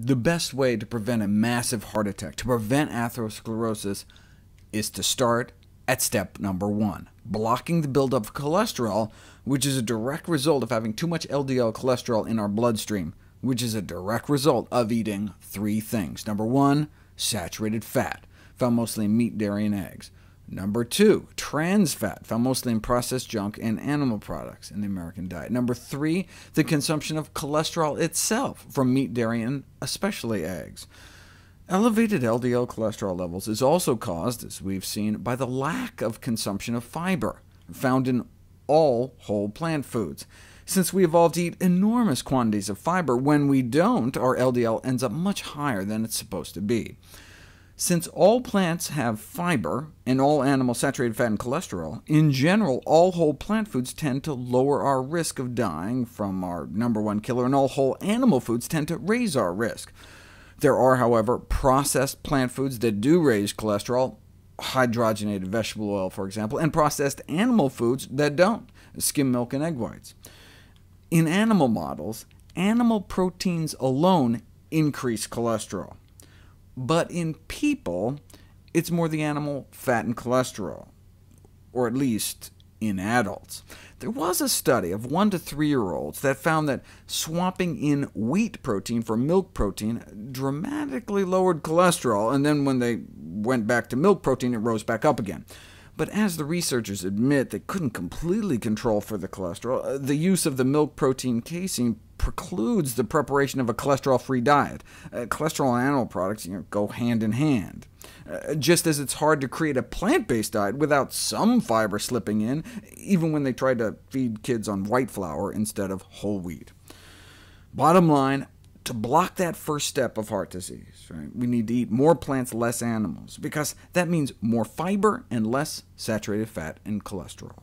The best way to prevent a massive heart attack, to prevent atherosclerosis, is to start at step number 1, blocking the buildup of cholesterol, which is a direct result of having too much LDL cholesterol in our bloodstream, which is a direct result of eating 3 things. Number 1, saturated fat, found mostly in meat, dairy, and eggs. Number 2, trans fat, found mostly in processed junk and animal products in the American diet. Number 3, the consumption of cholesterol itself from meat, dairy, and especially eggs. Elevated LDL cholesterol levels is also caused, as we've seen, by the lack of consumption of fiber, found in all whole plant foods. Since we evolved to eat enormous quantities of fiber, when we don't, our LDL ends up much higher than it's supposed to be. Since all plants have fiber, and all animals saturated fat and cholesterol, in general, all whole plant foods tend to lower our risk of dying from our number 1 killer, and all whole animal foods tend to raise our risk. There are, however, processed plant foods that do raise cholesterol, hydrogenated vegetable oil, for example, and processed animal foods that don't, skim milk and egg whites. In animal models, animal proteins alone increase cholesterol. But in people, it's more the animal fat and cholesterol, or at least in adults. There was a study of 1 to 3-year-olds that found that swapping in wheat protein for milk protein dramatically lowered cholesterol, and then when they went back to milk protein, it rose back up again. But as the researchers admit, they couldn't completely control for the cholesterol. The use of the milk protein casein precludes the preparation of a cholesterol-free diet. Cholesterol and animal products go hand in hand. Just as it's hard to create a plant-based diet without some fiber slipping in, even when they try to feed kids on white flour instead of whole wheat. Bottom line, to block that first step of heart disease, we need to eat more plants, less animals, because that means more fiber and less saturated fat and cholesterol.